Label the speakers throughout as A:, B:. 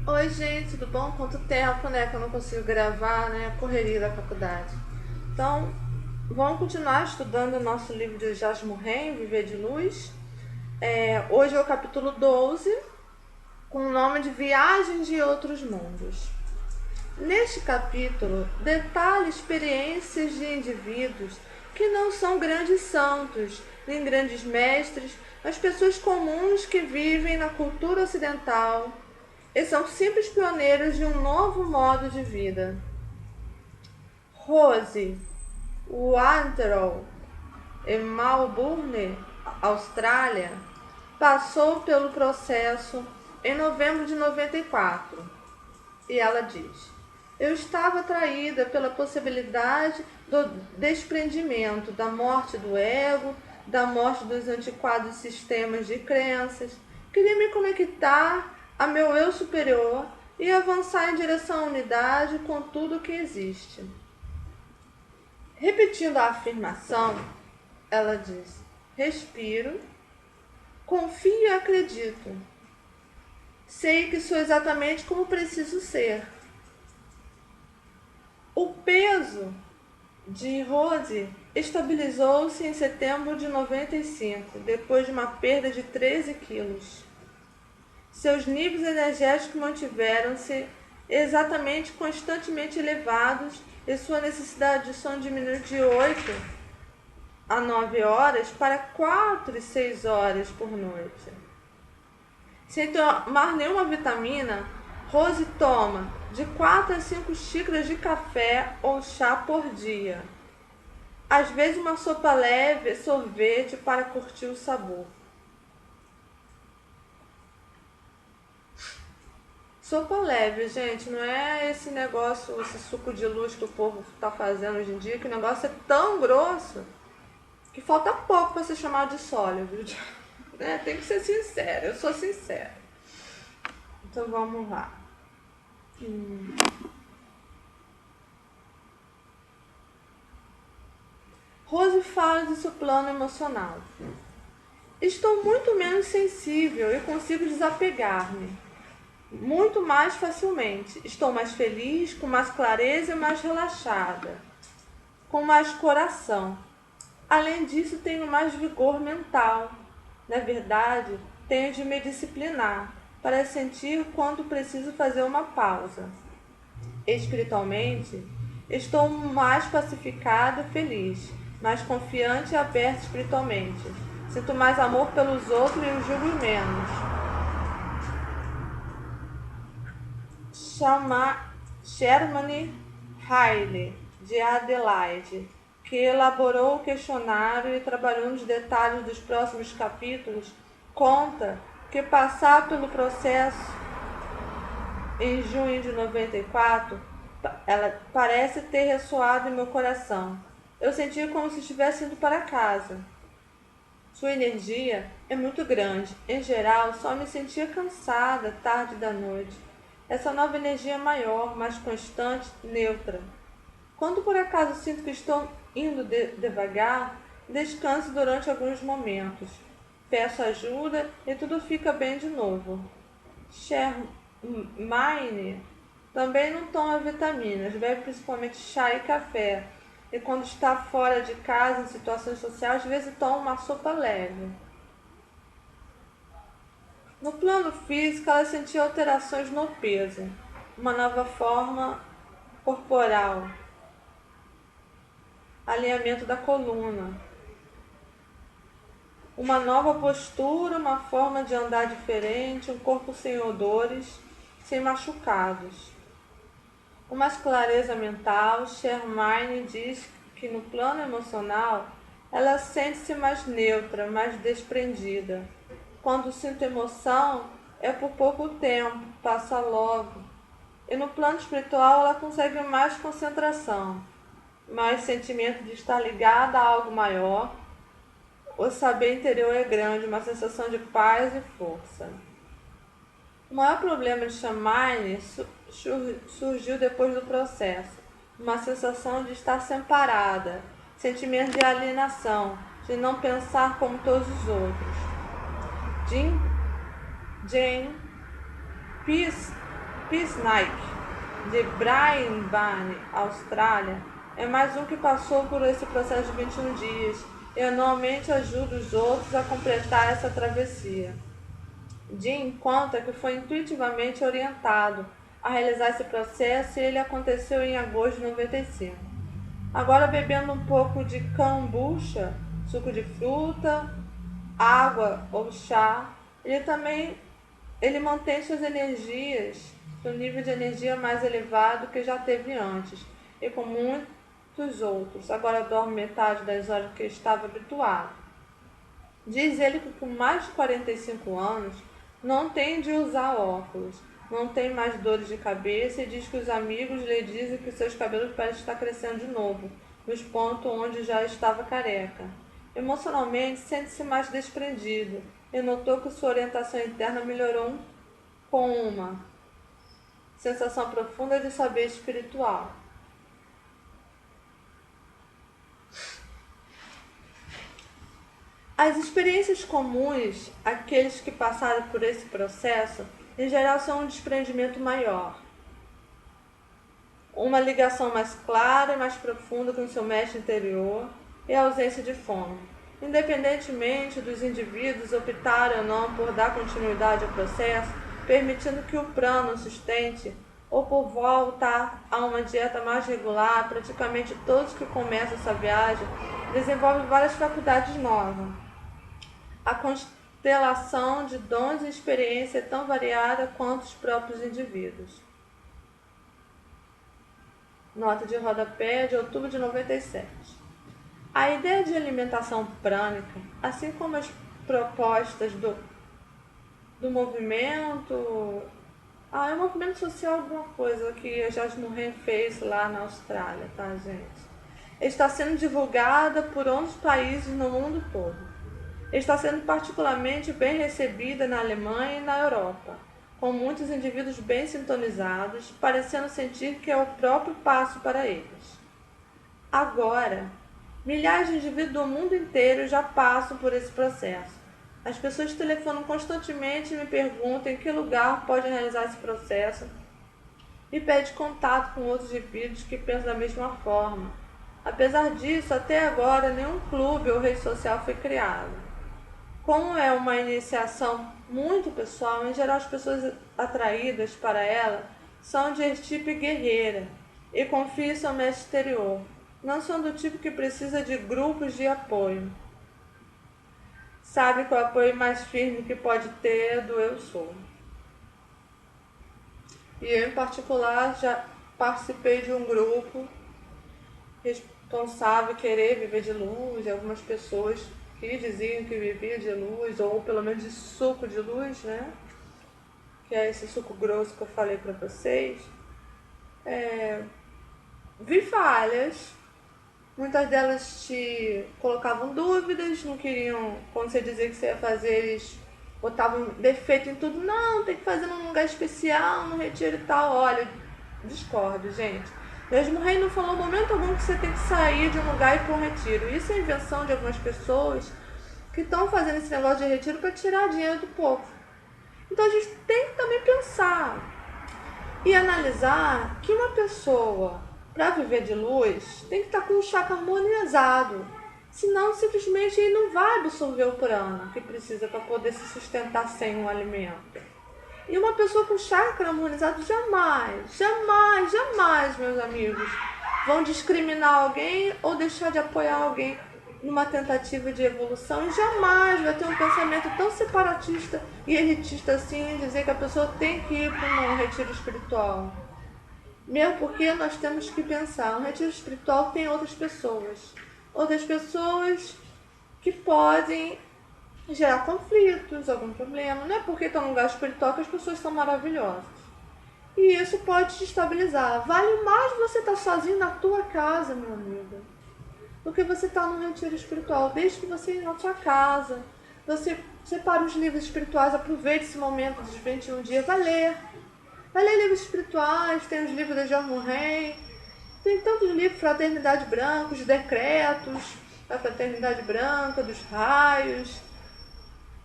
A: Oi, gente, tudo bom? Quanto tempo, né, que eu não consigo gravar, né? A correria da faculdade. Então, vamos continuar estudando o nosso livro de Jasmo Ren, Viver de Luz. Hoje é o capítulo 12, com o nome de Viagens de Outros Mundos. Neste capítulo, detalha experiências de indivíduos que não são grandes santos, nem grandes mestres, mas pessoas comuns que vivem na cultura ocidental e são simples pioneiros de um novo modo de vida. Rose Waterall, em Melbourne, Austrália, passou pelo processo em novembro de 94 e ela diz: eu estava atraída pela possibilidade do desprendimento, da morte do ego, da morte dos antiquados sistemas de crenças. Queria me conectar a meu eu superior e avançar em direção à unidade com tudo o que existe. Repetindo a afirmação, ela diz: respiro, confio e acredito. Sei que sou exatamente como preciso ser. O peso de Rose estabilizou-se em setembro de 95, depois de uma perda de 13 quilos. Seus níveis energéticos mantiveram-se exatamente constantemente elevados e sua necessidade de sono diminuiu de 8 a 9 horas para 4 e 6 horas por noite. Sem tomar nenhuma vitamina, Rose toma de 4 a 5 xícaras de café ou chá por dia. Às vezes uma sopa leve, sorvete para curtir o sabor. Sopa leve, gente, não é esse negócio, esse suco de luz que o povo tá fazendo hoje em dia, que o negócio é tão grosso que falta pouco para ser chamado de sólido. Né? Tem que ser sincero, eu sou sincera. Então vamos lá. Rose fala de seu plano emocional. Estou muito menos sensível e consigo desapegar-me muito mais facilmente. Estou mais feliz, com mais clareza e mais relaxada, com mais coração. Além disso, tenho mais vigor mental. Na verdade, tenho de me disciplinar para sentir quando preciso fazer uma pausa. Espiritualmente, estou mais pacificada e feliz, mais confiante e aberta espiritualmente. Sinto mais amor pelos outros e os julgo menos. Sherman Riley, de Adelaide, que elaborou o questionário e trabalhou nos detalhes dos próximos capítulos, conta que passar pelo processo em junho de 94, ela parece ter ressoado em meu coração. Eu senti como se estivesse indo para casa. Sua energia é muito grande. Em geral, só me sentia cansada tarde da noite. Essa nova energia é maior, mais constante, neutra. Quando por acaso sinto que estou indo devagar, descanso durante alguns momentos. Peço ajuda e tudo fica bem de novo. Shermine também não toma vitaminas, bebe principalmente chá e café. E quando está fora de casa, em situações sociais, às vezes toma uma sopa leve. No plano físico, ela sentia alterações no peso, uma nova forma corporal, alinhamento da coluna, uma nova postura, uma forma de andar diferente, um corpo sem odores, sem machucados. Com mais clareza mental, Shermine diz que no plano emocional ela sente-se mais neutra, mais desprendida. Quando sinto emoção, é por pouco tempo, passa logo. E no plano espiritual ela consegue mais concentração, mais sentimento de estar ligada a algo maior. O saber interior é grande, uma sensação de paz e força. O maior problema de Shermine surgiu depois do processo. Uma sensação de estar separada, sentimento de alienação, de não pensar como todos os outros. Jane Peace Nike, de Brisbane, Austrália, é mais um que passou por esse processo de 21 dias e anualmente ajuda os outros a completar essa travessia. Jim conta que foi intuitivamente orientado a realizar esse processo e ele aconteceu em agosto de 95. Agora, bebendo um pouco de kombucha, suco de fruta, água ou chá, ele mantém suas energias, seu nível de energia mais elevado que já teve antes, e com muitos outros. Agora dorme metade das horas que estava habituado. Diz ele que com mais de 45 anos não tem de usar óculos, não tem mais dores de cabeça e diz que os amigos lhe dizem que seus cabelos parecem estar crescendo de novo, nos pontos onde já estava careca. Emocionalmente, sente-se mais desprendido e notou que sua orientação interna melhorou com uma sensação profunda de saber espiritual. As experiências comuns àqueles que passaram por esse processo, em geral, são um desprendimento maior, uma ligação mais clara e mais profunda com seu mestre interior e a ausência de fome. Independentemente dos indivíduos optarem ou não por dar continuidade ao processo, permitindo que o prana o sustente, ou por voltar a uma dieta mais regular, praticamente todos que começam essa viagem desenvolvem várias faculdades novas. A constelação de dons e experiência é tão variada quanto os próprios indivíduos. Nota de rodapé de outubro de 97. A ideia de alimentação prânica, assim como as propostas do movimento... é um movimento social, alguma coisa que a Jasmine Morin fez lá na Austrália, tá, gente? Está sendo divulgada por 11 países no mundo todo. Está sendo particularmente bem recebida na Alemanha e na Europa, com muitos indivíduos bem sintonizados, parecendo sentir que é o próprio passo para eles. Agora, milhares de indivíduos do mundo inteiro já passam por esse processo. As pessoas telefonam constantemente e me perguntam em que lugar podem realizar esse processo e pedem contato com outros indivíduos que pensam da mesma forma. Apesar disso, até agora, nenhum clube ou rede social foi criado. Como é uma iniciação muito pessoal, em geral as pessoas atraídas para ela são de estirpe guerreira e confiam em seu mestre exterior. Não são do tipo que precisa de grupos de apoio. Sabe que o apoio mais firme que pode ter é do eu sou. E eu, em particular, já participei de um grupo responsável querer viver de luz, e algumas pessoas que diziam que vivia de luz, ou pelo menos de suco de luz, né? Que é esse suco grosso que eu falei para vocês. Vi falhas, muitas delas te colocavam dúvidas, não queriam, quando você dizia que você ia fazer, eles botavam defeito em tudo. Não, tem que fazer num lugar especial, no retiro e tal. Olha, discordo, gente. Mesmo o rei não falou em momento algum que você tem que sair de um lugar e ir para um retiro. Isso é invenção de algumas pessoas que estão fazendo esse negócio de retiro para tirar dinheiro do povo. Então a gente tem que também pensar e analisar que uma pessoa, para viver de luz, tem que estar com o chakra harmonizado. Senão, simplesmente, ele não vai absorver o prana que precisa para poder se sustentar sem um alimento. E uma pessoa com chakra harmonizado jamais, meus amigos, vão discriminar alguém ou deixar de apoiar alguém numa tentativa de evolução, e jamais vai ter um pensamento tão separatista e elitista assim, dizer que a pessoa tem que ir para um retiro espiritual. Mesmo porque nós temos que pensar, um retiro espiritual tem outras pessoas que podem gerar conflitos, algum problema. Não é porque está num lugar espiritual que as pessoas são maravilhosas. E isso pode te estabilizar. Vale mais você estar sozinho na tua casa, meu amigo, do que você estar num retiro espiritual. Desde que você ir na sua casa, você separa os livros espirituais, aproveite esse momento dos 21 dias, vai ler livros espirituais, tem os livros da Jasmine Morin, tem tantos livros, Fraternidade Branca, os decretos da Fraternidade Branca, dos raios.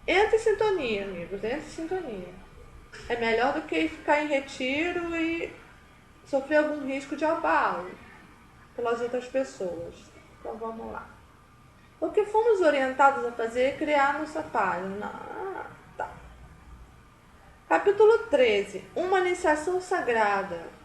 A: Entre em sintonia, amigos, entre em sintonia. É melhor do que ficar em retiro e sofrer algum risco de abalo pelas outras pessoas. Então vamos lá. O que fomos orientados a fazer é criar nossa página. Tá. Capítulo 13. Uma iniciação sagrada.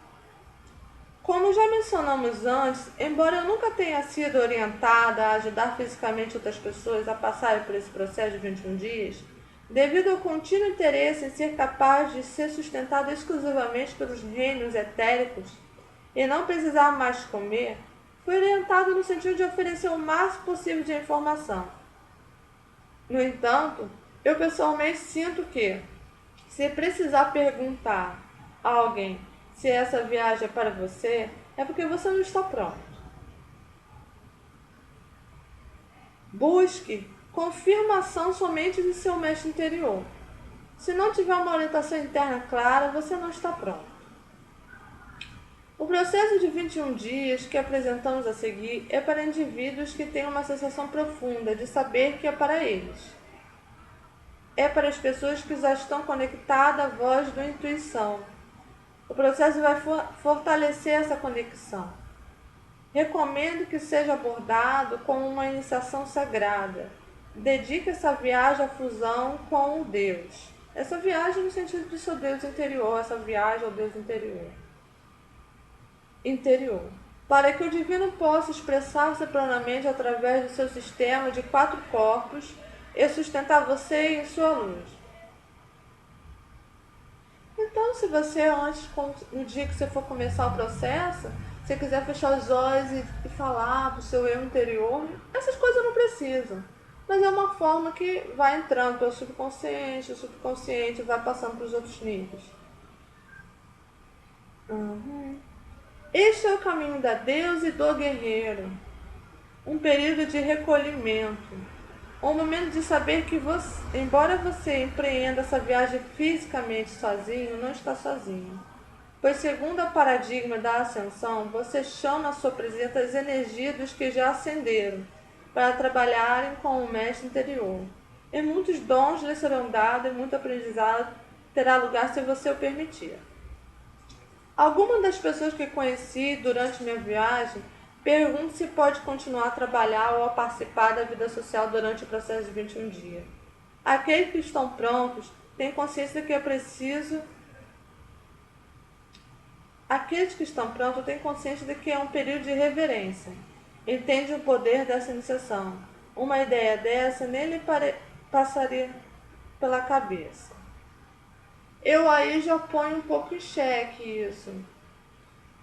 A: Como já mencionamos antes, embora eu nunca tenha sido orientada a ajudar fisicamente outras pessoas a passarem por esse processo de 21 dias, devido ao contínuo interesse em ser capaz de ser sustentado exclusivamente pelos reinos etéricos e não precisar mais comer, fui orientado no sentido de oferecer o máximo possível de informação. No entanto, eu pessoalmente sinto que, se precisar perguntar a alguém se essa viagem é para você, é porque você não está pronto. Busque confirmação somente de seu mestre interior. Se não tiver uma orientação interna clara, você não está pronto. O processo de 21 dias que apresentamos a seguir é para indivíduos que têm uma sensação profunda de saber que é para eles. É para as pessoas que já estão conectadas à voz da intuição. O processo vai fortalecer essa conexão. Recomendo que seja abordado como uma iniciação sagrada. Dedique essa viagem à fusão com o Deus. Essa viagem no sentido de seu Deus interior, essa viagem ao Deus interior. Para que o divino possa expressar-se plenamente através do seu sistema de 4 corpos e sustentar você em sua luz. Então, se você antes, no dia que você for começar o processo, se você quiser fechar os olhos e falar pro seu eu interior, essas coisas não precisam. Mas é uma forma que vai entrando pelo subconsciente, o subconsciente vai passando para os outros níveis. Este é o caminho da deusa e do guerreiro. Um período de recolhimento. Um momento de saber que você, embora você empreenda essa viagem fisicamente sozinho, não está sozinho. Pois segundo o paradigma da ascensão, você chama à sua presença as energias dos que já ascenderam, para trabalharem com o mestre interior. E muitos dons lhe serão dados e muito aprendizado terá lugar se você o permitir. Algumas das pessoas que conheci durante minha viagem perguntam se pode continuar a trabalhar ou a participar da vida social durante o processo de 21 dias. Aqueles que estão prontos têm consciência de que é preciso. Aqueles que estão prontos têm consciência de que é um período de reverência. Entende o poder dessa iniciação. Uma ideia dessa nem lhe passaria pela cabeça. Eu aí já ponho um pouco em xeque isso.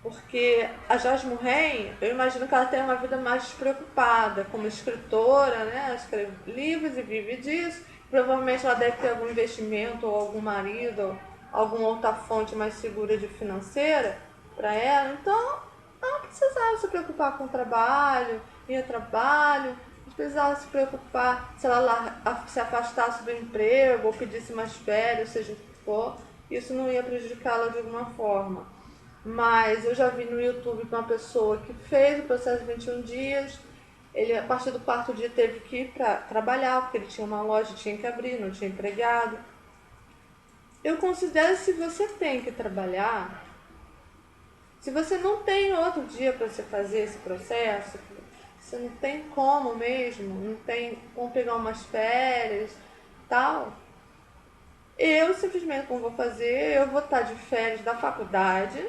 A: Porque a Jasmine Ren, eu imagino que ela tem uma vida mais despreocupada, como escritora, né? Ela escreve livros e vive disso. Provavelmente ela deve ter algum investimento, ou algum marido, ou alguma outra fonte mais segura de financeira para ela. Então, ela não precisava se preocupar com o trabalho, ir ao trabalho, não precisava se preocupar se ela se afastasse do emprego, ou pedisse mais férias, seja o que for. Isso não ia prejudicá-la de alguma forma. Mas eu já vi no YouTube uma pessoa que fez o processo de 21 dias. Ele, a partir do 4º dia, teve que ir para trabalhar, porque ele tinha uma loja, tinha que abrir, não tinha empregado. Eu considero que se você tem que trabalhar, se você não tem outro dia para você fazer esse processo, você não tem como mesmo, não tem como pegar umas férias, tal, eu simplesmente como vou fazer, eu vou estar de férias da faculdade,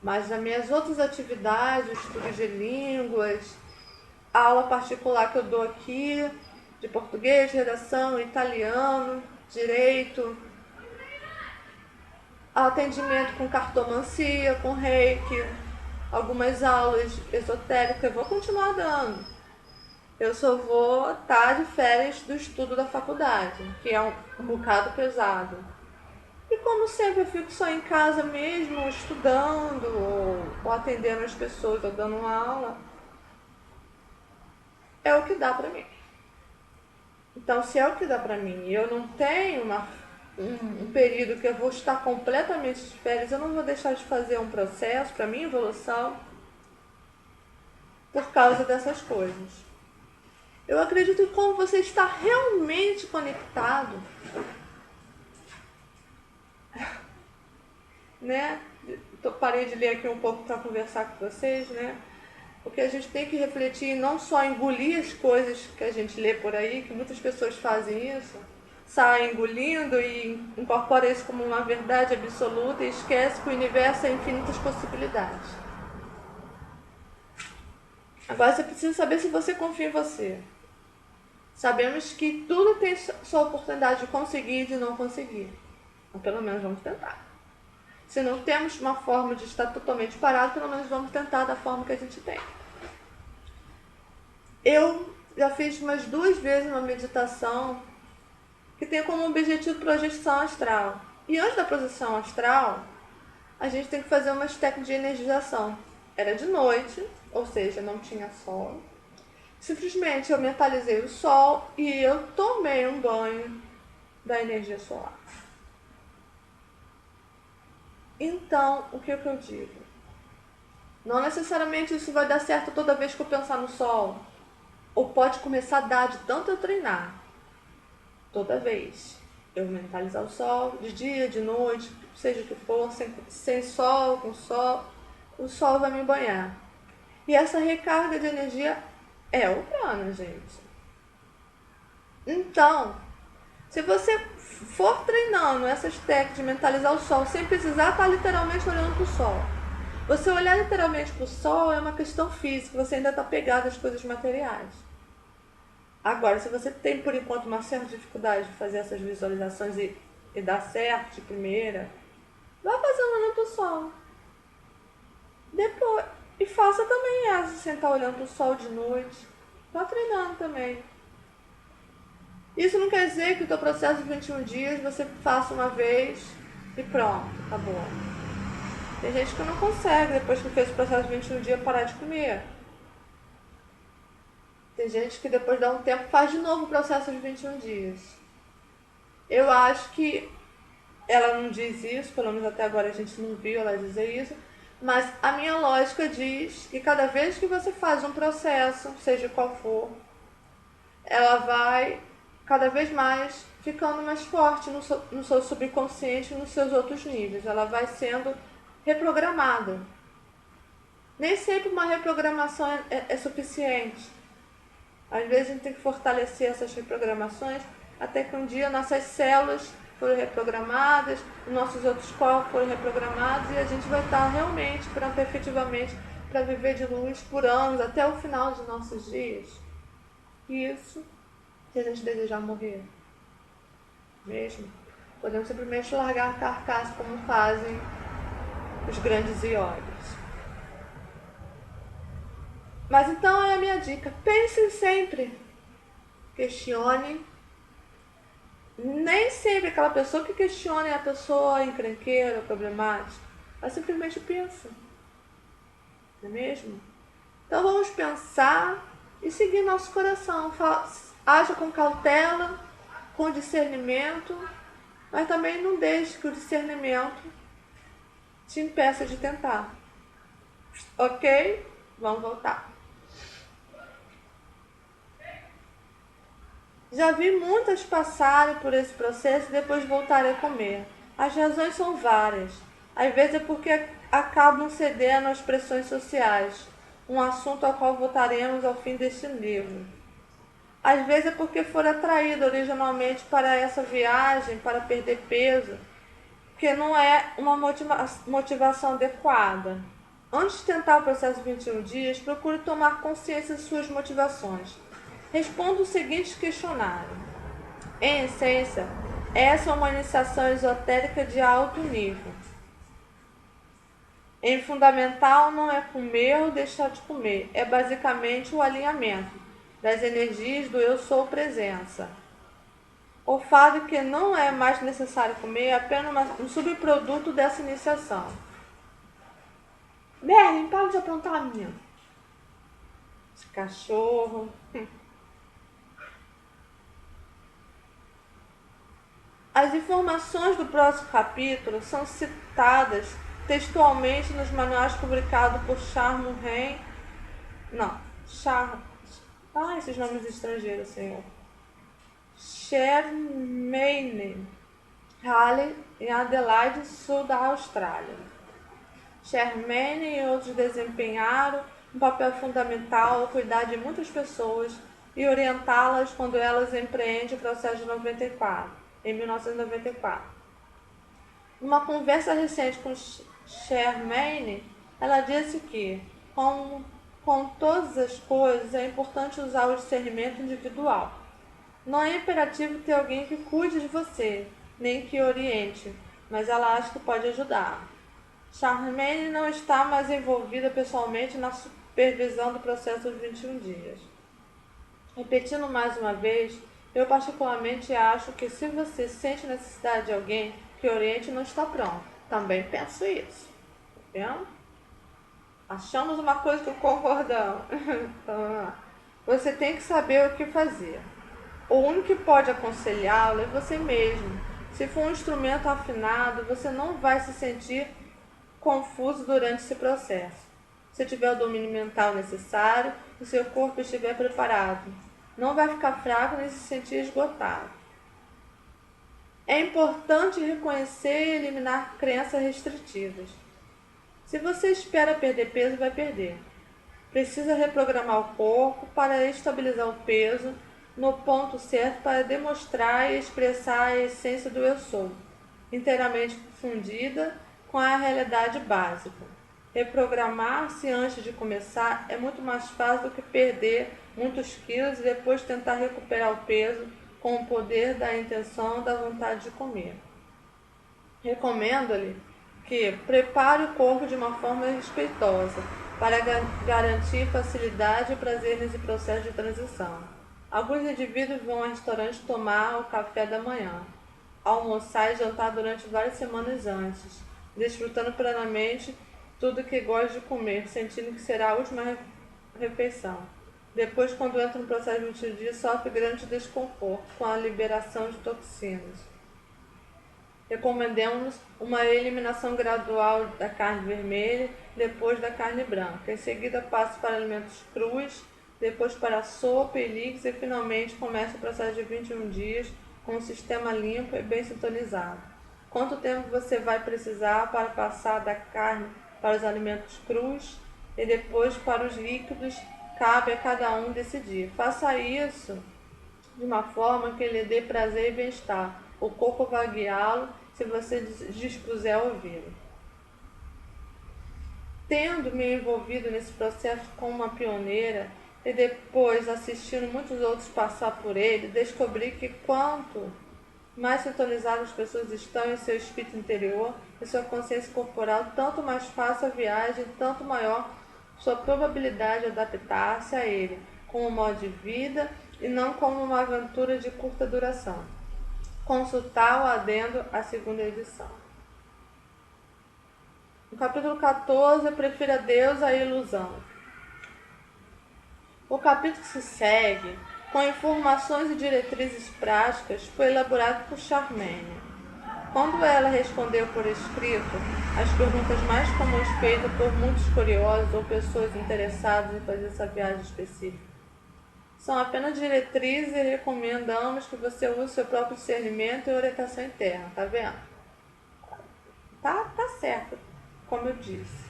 A: mas nas minhas outras atividades, estudo de línguas, aula particular que eu dou aqui, de português, redação, italiano, direito, atendimento com cartomancia, com reiki, algumas aulas esotéricas, eu vou continuar dando. Eu só vou estar de férias do estudo da faculdade, que é um bocado pesado. E como sempre eu fico só em casa mesmo, estudando, ou atendendo as pessoas, ou dando uma aula, é o que dá pra mim. Então, se é o que dá pra mim e eu não tenho um período que eu vou estar completamente de férias, eu não vou deixar de fazer um processo para minha evolução por causa dessas coisas. Eu acredito que quando você está realmente conectado, né? Parei de ler aqui um pouco para conversar com vocês, né? Porque a gente tem que refletir e não só engolir as coisas que a gente lê por aí, que muitas pessoas fazem isso, saem engolindo e incorpora isso como uma verdade absoluta e esquece que o universo tem infinitas possibilidades. Agora você precisa saber se você confia em você. Sabemos que tudo tem sua oportunidade de conseguir e de não conseguir. Ou pelo menos vamos tentar. Se não temos uma forma de estar totalmente parado, pelo menos vamos tentar da forma que a gente tem. Eu já fiz umas 2 vezes uma meditação que tem como objetivo projeção astral. E antes da projeção astral, a gente tem que fazer umas técnicas de energização. Era de noite, ou seja, não tinha sol. Simplesmente eu mentalizei o sol e eu tomei um banho da energia solar. Então, o que eu digo? Não necessariamente isso vai dar certo toda vez que eu pensar no sol. Ou pode começar a dar de tanto eu treinar. Toda vez. Eu mentalizar o sol, de dia, de noite, seja o que for, sem sol, com sol, o sol vai me banhar. E essa recarga de energia é o prana, gente. Então, se você for treinando essas técnicas de mentalizar o sol sem precisar estar literalmente olhando para o sol, você olhar literalmente para o sol é uma questão física, você ainda está pegado às coisas materiais. Agora, se você tem por enquanto uma certa dificuldade de fazer essas visualizações e dar certo de primeira, vá fazendo olhando para o sol. Depois, e faça também essa, sem estar olhando para o sol de noite. Vá treinando também. Isso não quer dizer que o teu processo de 21 dias você faça uma vez e pronto, acabou. Tem gente que não consegue, depois que fez o processo de 21 dias, parar de comer. Tem gente que depois de um tempo faz de novo o processo de 21 dias. Eu acho que ela não diz isso, pelo menos até agora a gente não viu ela dizer isso, mas a minha lógica diz que cada vez que você faz um processo, seja qual for, ela vai cada vez mais ficando mais forte no seu subconsciente e nos seus outros níveis. Ela vai sendo reprogramada. Nem sempre uma reprogramação é suficiente. Às vezes a gente tem que fortalecer essas reprogramações até que um dia nossas células foram reprogramadas, nossos outros corpos foram reprogramados e a gente vai estar realmente, pronto, efetivamente, para viver de luz por anos, até o final de nossos dias. Isso, se a gente desejar morrer mesmo, podemos simplesmente largar a carcaça como fazem os grandes iogues. Mas então é a minha dica, pensem sempre, questione. Nem sempre aquela pessoa que questiona é a pessoa encrenqueira, problemática. Ela simplesmente pensa. Não é mesmo? Então vamos pensar e seguir nosso coração. Haja com cautela, com discernimento, mas também não deixe que o discernimento te impeça de tentar. Ok? Vamos voltar. Já vi muitas passarem por esse processo e depois voltarem a comer. As razões são várias. Às vezes é porque acabam cedendo às pressões sociais, um assunto ao qual voltaremos ao fim deste livro. Às vezes é porque foram atraídas originalmente para essa viagem, para perder peso, que não é uma motivação adequada. Antes de tentar o processo de 21 dias, procure tomar consciência de suas motivações. Responda o seguinte questionário. Em essência, essa é uma iniciação esotérica de alto nível. Em fundamental, não é comer ou deixar de comer, é basicamente o alinhamento das energias do Eu Sou Presença. O fato que não é mais necessário comer é apenas um subproduto dessa iniciação. Merlin, para de aprontar, menino. Esse cachorro. As informações do próximo capítulo são citadas textualmente nos manuais publicados por Charles Ren. Não, Charles. Ah, esses nomes estrangeiros, senhor. Shermaine Halley em Adelaide, sul da Austrália. Charmaine e outros desempenharam um papel fundamental ao cuidar de muitas pessoas e orientá-las quando elas empreendem o processo de 94, em 1994. Numa conversa recente com Charmaine, ela disse que, com todas as coisas, é importante usar o discernimento individual. Não é imperativo ter alguém que cuide de você, nem que oriente, mas ela acha que pode ajudar. Charmaine não está mais envolvida pessoalmente na supervisão do processo dos 21 dias. Repetindo mais uma vez, eu particularmente acho que se você sente necessidade de alguém que oriente, não está pronto. Também penso isso. Tá vendo? Achamos uma coisa que concordamos. Então, vamos lá. Você tem que saber o que fazer. O único que pode aconselhá-lo é você mesmo. Se for um instrumento afinado, você não vai se sentir confuso durante esse processo. Se tiver o domínio mental necessário e seu corpo estiver preparado, não vai ficar fraco nem se sentir esgotado. É importante reconhecer e eliminar crenças restritivas. Se você espera perder peso, vai perder. Precisa reprogramar o corpo para estabilizar o peso no ponto certo para demonstrar e expressar a essência do eu sou, inteiramente fundida com a realidade básica. Reprogramar-se antes de começar é muito mais fácil do que perder muitos quilos e depois tentar recuperar o peso com o poder da intenção da vontade de comer. Recomendo-lhe que prepare o corpo de uma forma respeitosa para garantir facilidade e prazer nesse processo de transição. Alguns indivíduos vão a restaurantes tomar o café da manhã, almoçar e jantar durante várias semanas antes, desfrutando plenamente tudo que gosta de comer, sentindo que será a última refeição. Depois, quando entra no processo de 21 dias, sofre grande desconforto com a liberação de toxinas. Recomendamos uma eliminação gradual da carne vermelha, depois da carne branca. Em seguida, passe para alimentos crus, depois para sopa e líquidos e finalmente comece o processo de 21 dias com um sistema limpo e bem sintonizado. Quanto tempo você vai precisar para passar da carne para os alimentos crus e depois para os líquidos, cabe a cada um decidir. Faça isso de uma forma que lhe dê prazer e bem-estar. O corpo vai guiá-lo se você dispuser a ouvi-lo. Tendo me envolvido nesse processo como uma pioneira e depois assistindo muitos outros passar por ele, descobri que quanto mais sintonizadas as pessoas estão em seu espírito interior e sua consciência corporal, tanto mais fácil a viagem, tanto maior sua probabilidade de adaptar-se a ele, como um modo de vida e não como uma aventura de curta duração. Consultar o adendo à segunda edição. No capítulo 14, Prefira Deus à ilusão. O capítulo que se segue, com informações e diretrizes práticas, foi elaborado por Charmaine. Quando ela respondeu por escrito as perguntas mais comuns feitas por muitos curiosos ou pessoas interessadas em fazer essa viagem específica. São apenas diretrizes e recomendamos que você use seu próprio discernimento e orientação interna, tá vendo? Tá certo, como eu disse.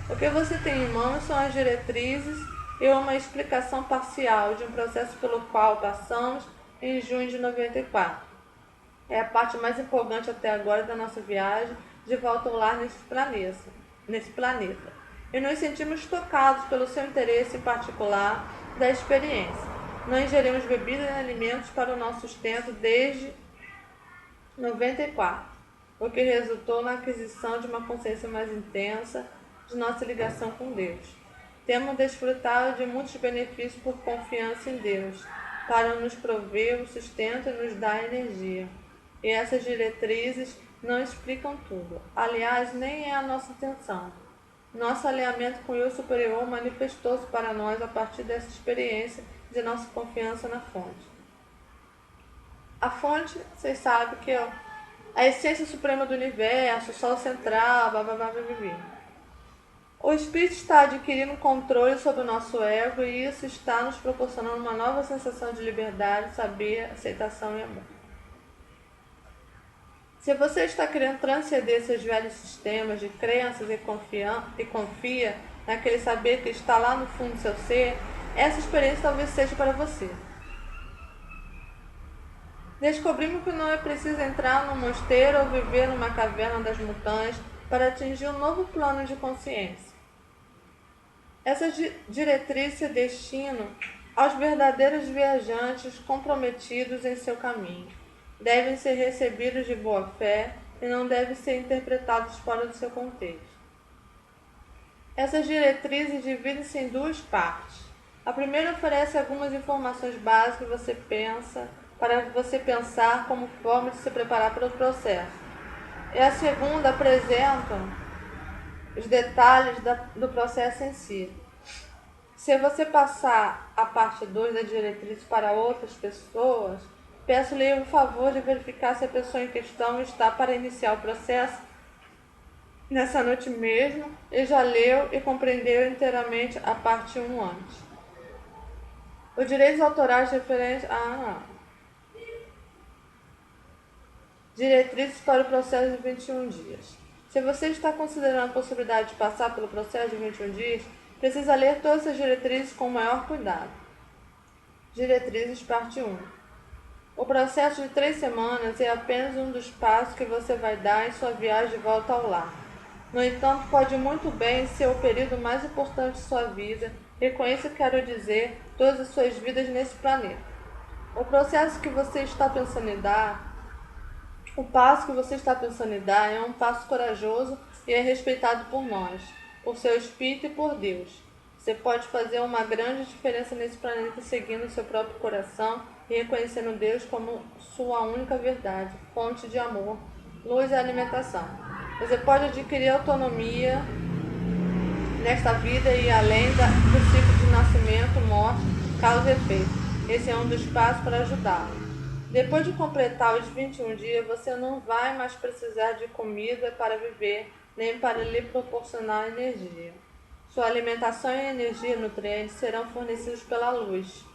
A: O que você tem em mãos são as diretrizes e uma explicação parcial de um processo pelo qual passamos em junho de 94. É a parte mais empolgante até agora da nossa viagem de volta ao lar nesse planeta. E nos sentimos tocados pelo seu interesse em particular da experiência. Não ingerimos bebidas e alimentos para o nosso sustento desde 94, o que resultou na aquisição de uma consciência mais intensa de nossa ligação com Deus. Temos desfrutado de muitos benefícios por confiança em Deus, para nos prover o sustento e nos dar energia. E essas diretrizes não explicam tudo. Aliás, nem é a nossa intenção. Nosso alinhamento com o eu superior manifestou-se para nós a partir dessa experiência de nossa confiança na fonte. A fonte, vocês sabem que é a essência suprema do universo, o sol central, blá. O espírito está adquirindo controle sobre o nosso ego e isso está nos proporcionando uma nova sensação de liberdade, saber, aceitação e amor. Se você está querendo transcender seus velhos sistemas de crenças e confia naquele saber que está lá no fundo do seu ser, essa experiência talvez seja para você. Descobrimos que não é preciso entrar num mosteiro ou viver numa caverna das montanhas para atingir um novo plano de consciência. Essa diretriz se destina aos verdadeiros viajantes comprometidos em seu caminho. Devem ser recebidos de boa fé e não devem ser interpretados fora do seu contexto. Essas diretrizes dividem-se em duas partes. A primeira oferece algumas informações básicas para você pensar como forma de se preparar para o processo. E a segunda apresenta os detalhes do processo em si. Se você passar a parte 2 da diretriz para outras pessoas, peço-lhe o favor de verificar se a pessoa em questão está para iniciar o processo nessa noite mesmo e já leu e compreendeu inteiramente a parte 1 antes. Os direitos autorais referentes diretrizes para o processo de 21 dias. Se você está considerando a possibilidade de passar pelo processo de 21 dias, precisa ler todas as diretrizes com o maior cuidado. Diretrizes parte 1. O processo de 3 semanas é apenas um dos passos que você vai dar em sua viagem de volta ao lar. No entanto, pode muito bem ser o período mais importante de sua vida, e com isso quero dizer todas as suas vidas nesse planeta. O passo que você está pensando em dar é um passo corajoso e é respeitado por nós, por seu espírito e por Deus. Você pode fazer uma grande diferença nesse planeta seguindo seu próprio coração e reconhecendo Deus como sua única verdade, fonte de amor, luz e alimentação. Você pode adquirir autonomia nesta vida e além do ciclo de nascimento, morte, causa e efeito. Esse é um dos passos para ajudá-lo. Depois de completar os 21 dias, você não vai mais precisar de comida para viver, nem para lhe proporcionar energia. Sua alimentação e energia e nutrientes serão fornecidos pela luz.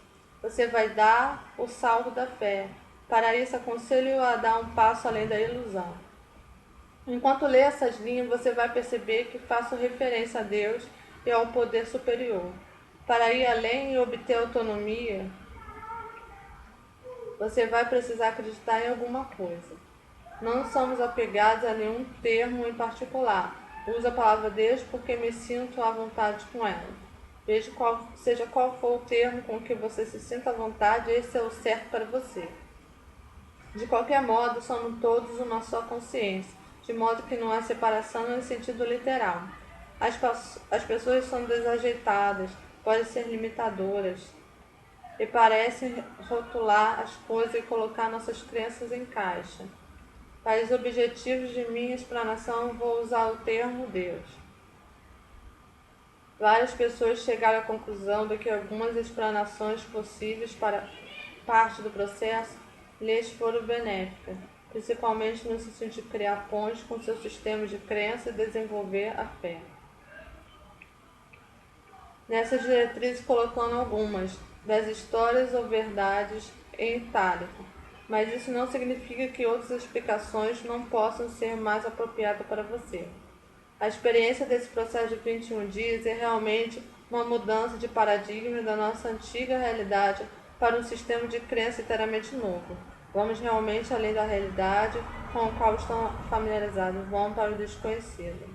A: Você vai dar o salto da fé. Para isso, aconselho-o a dar um passo além da ilusão. Enquanto lê essas linhas, você vai perceber que faço referência a Deus e ao poder superior. Para ir além e obter autonomia, você vai precisar acreditar em alguma coisa. Não somos apegados a nenhum termo em particular. Uso a palavra Deus porque me sinto à vontade com ela. Seja qual for o termo com que você se sinta à vontade, esse é o certo para você. De qualquer modo, somos todos uma só consciência, de modo que não há separação no sentido literal. As pessoas são desajeitadas, podem ser limitadoras e parecem rotular as coisas e colocar nossas crenças em caixa. Para os objetivos de minha explanação, vou usar o termo Deus. Várias pessoas chegaram à conclusão de que algumas explanações possíveis para parte do processo lhes foram benéficas, principalmente no sentido de criar pontes com seu sistema de crença e desenvolver a fé. Nessas diretrizes colocando algumas das histórias ou verdades em itálico, mas isso não significa que outras explicações não possam ser mais apropriadas para você. A experiência desse processo de 21 dias é realmente uma mudança de paradigma da nossa antiga realidade para um sistema de crença inteiramente novo. Vamos realmente além da realidade com a qual estão familiarizados, vamos para o desconhecido.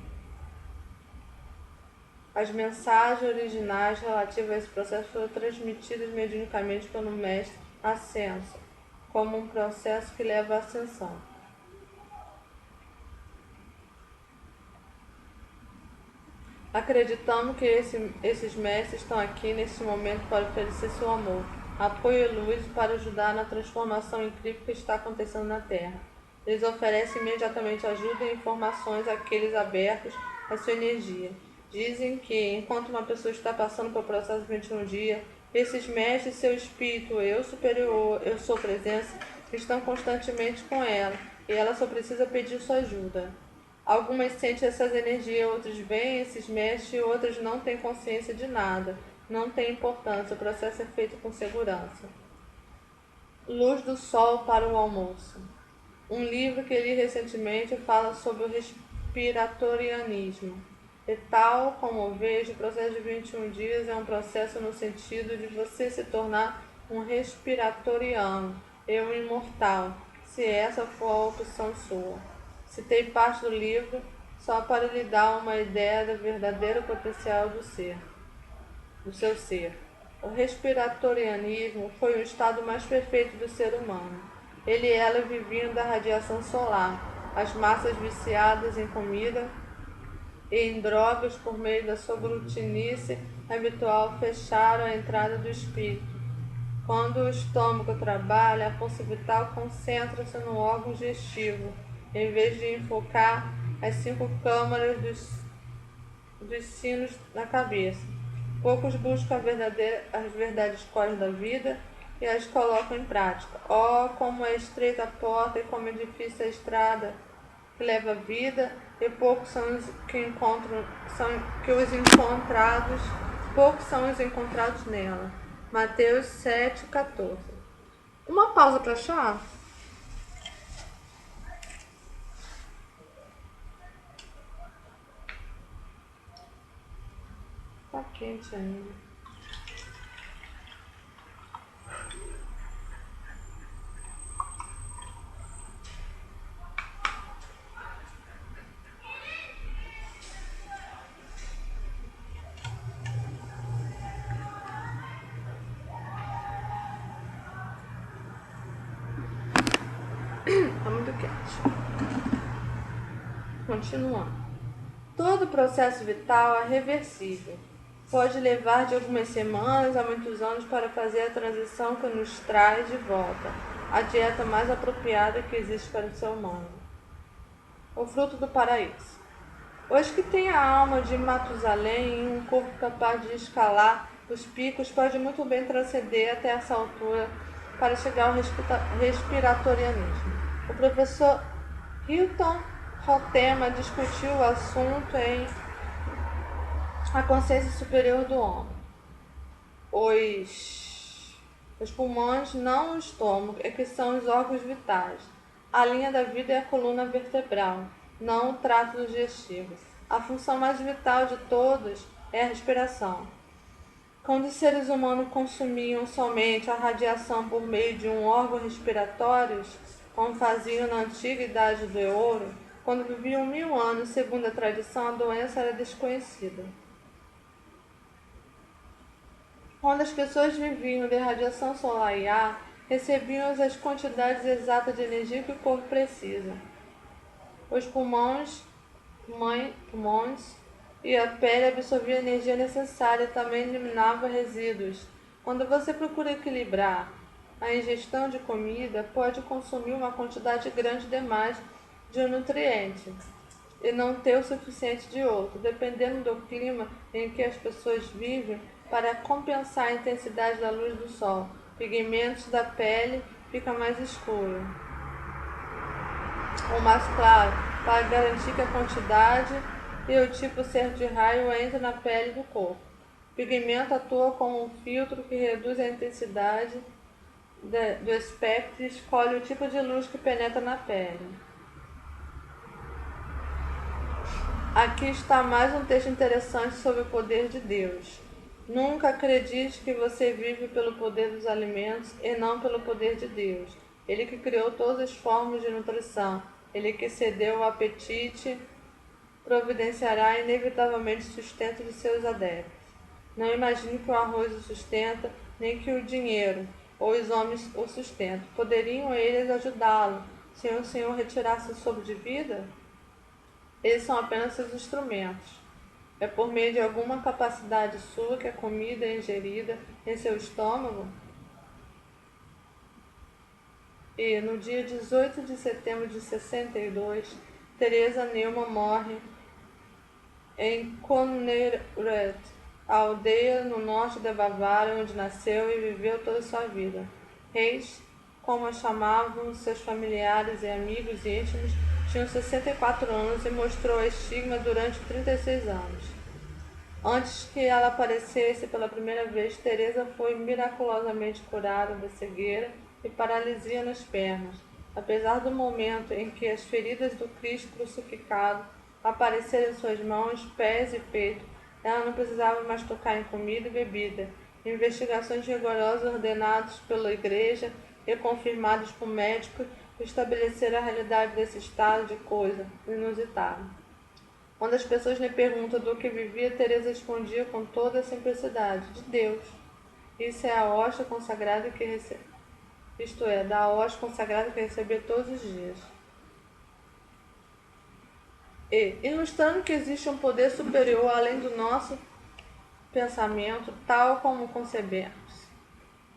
A: As mensagens originais relativas a esse processo foram transmitidas mediunicamente pelo Mestre Ascenso, como um processo que leva à ascensão. Acreditamos que esses mestres estão aqui nesse momento para oferecer seu amor, apoio e luz para ajudar na transformação incrível que está acontecendo na Terra. Eles oferecem imediatamente ajuda e informações àqueles abertos à sua energia. Dizem que, enquanto uma pessoa está passando pelo processo de 21 dias, esses mestres, seu espírito, eu superior, eu sou presença, estão constantemente com ela, e ela só precisa pedir sua ajuda. Algumas sentem essas energias, outros veem esses mestres e outras não têm consciência de nada. Não tem importância, o processo é feito com segurança. Luz do sol para o almoço. Um livro que li recentemente fala sobre o respiratorianismo. E tal como vejo, o processo de 21 dias é um processo no sentido de você se tornar um respiratoriano e um imortal, se essa for a opção sua. Citei parte do livro só para lhe dar uma ideia do verdadeiro potencial do seu ser. O respiratorianismo foi o estado mais perfeito do ser humano. Ele e ela viviam da radiação solar. As massas viciadas em comida e em drogas por meio da sua glutinice habitual fecharam a entrada do espírito. Quando o estômago trabalha, a força vital concentra-se no órgão digestivo, em vez de enfocar as 5 câmaras dos sinos na cabeça. Poucos buscam as verdades cores da vida e as colocam em prática. Oh, como é estreita a porta e como é difícil a estrada que leva a vida, e poucos são os que encontram, poucos são os encontrados nela. Mateus 7,14. Uma pausa para chá? Tá quente ainda. Tá muito quente. Continuando. Todo processo vital é reversível. Pode levar de algumas semanas a muitos anos para fazer a transição que nos traz de volta à dieta mais apropriada que existe para o ser humano. O fruto do paraíso. Os que têm a alma de Matusalém e um corpo capaz de escalar os picos pode muito bem transcender até essa altura para chegar ao respiratorianismo. O professor Hilton Rotema discutiu o assunto em A Consciência Superior do Homem. Os pulmões, não o estômago, é que são os órgãos vitais. A linha da vida é a coluna vertebral, não o trato digestivo. A função mais vital de todos é a respiração. Quando os seres humanos consumiam somente a radiação por meio de um órgão respiratório, como faziam na antiga Idade do Ouro, quando viviam 1000 anos, segundo a tradição, a doença era desconhecida. Quando as pessoas viviam de radiação solar e ar, recebiam as quantidades exatas de energia que o corpo precisa. Os pulmões e a pele absorviam a energia necessária e também eliminavam resíduos. Quando você procura equilibrar a ingestão de comida, pode consumir uma quantidade grande demais de um nutriente e não ter o suficiente de outro, dependendo do clima em que as pessoas vivem. Para compensar a intensidade da luz do sol, pigmentos da pele ficam mais escuros ou mais claros, para garantir que a quantidade e o tipo certo de raio entre na pele do corpo. O pigmento atua como um filtro que reduz a intensidade do espectro e escolhe o tipo de luz que penetra na pele. Aqui está mais um texto interessante sobre o poder de Deus. Nunca acredite que você vive pelo poder dos alimentos e não pelo poder de Deus. Ele que criou todas as formas de nutrição, ele que cedeu ao apetite, providenciará inevitavelmente o sustento de seus adeptos. Não imagine que o arroz o sustenta, nem que o dinheiro ou os homens o sustentam. Poderiam eles ajudá-lo se o Senhor retirasse o sopro de vida? Eles são apenas seus instrumentos. É por meio de alguma capacidade sua que a comida é ingerida em seu estômago? E, no dia 18 de setembro de 62, Teresa Neumann morre em Konneruth, a aldeia no norte da Bavária, onde nasceu e viveu toda a sua vida. Reis, como a chamavam seus familiares e amigos íntimos, tinha 64 anos e mostrou a estigma durante 36 anos. Antes que ela aparecesse pela primeira vez, Teresa foi miraculosamente curada da cegueira e paralisia nas pernas. Apesar do momento em que as feridas do Cristo crucificado apareceram em suas mãos, pés e peito, ela não precisava mais tocar em comida e bebida. Investigações rigorosas ordenadas pela Igreja e confirmadas por médicos estabeleceram a realidade desse estado de coisa inusitado. Quando as pessoas lhe perguntam do que vivia, Teresa respondia com toda a simplicidade: de Deus. Isso é a hóstia consagrada que recebe. Isto é, da hóstia consagrada que recebia todos os dias. E, ilustrando que existe um poder superior além do nosso pensamento, tal como concebemos,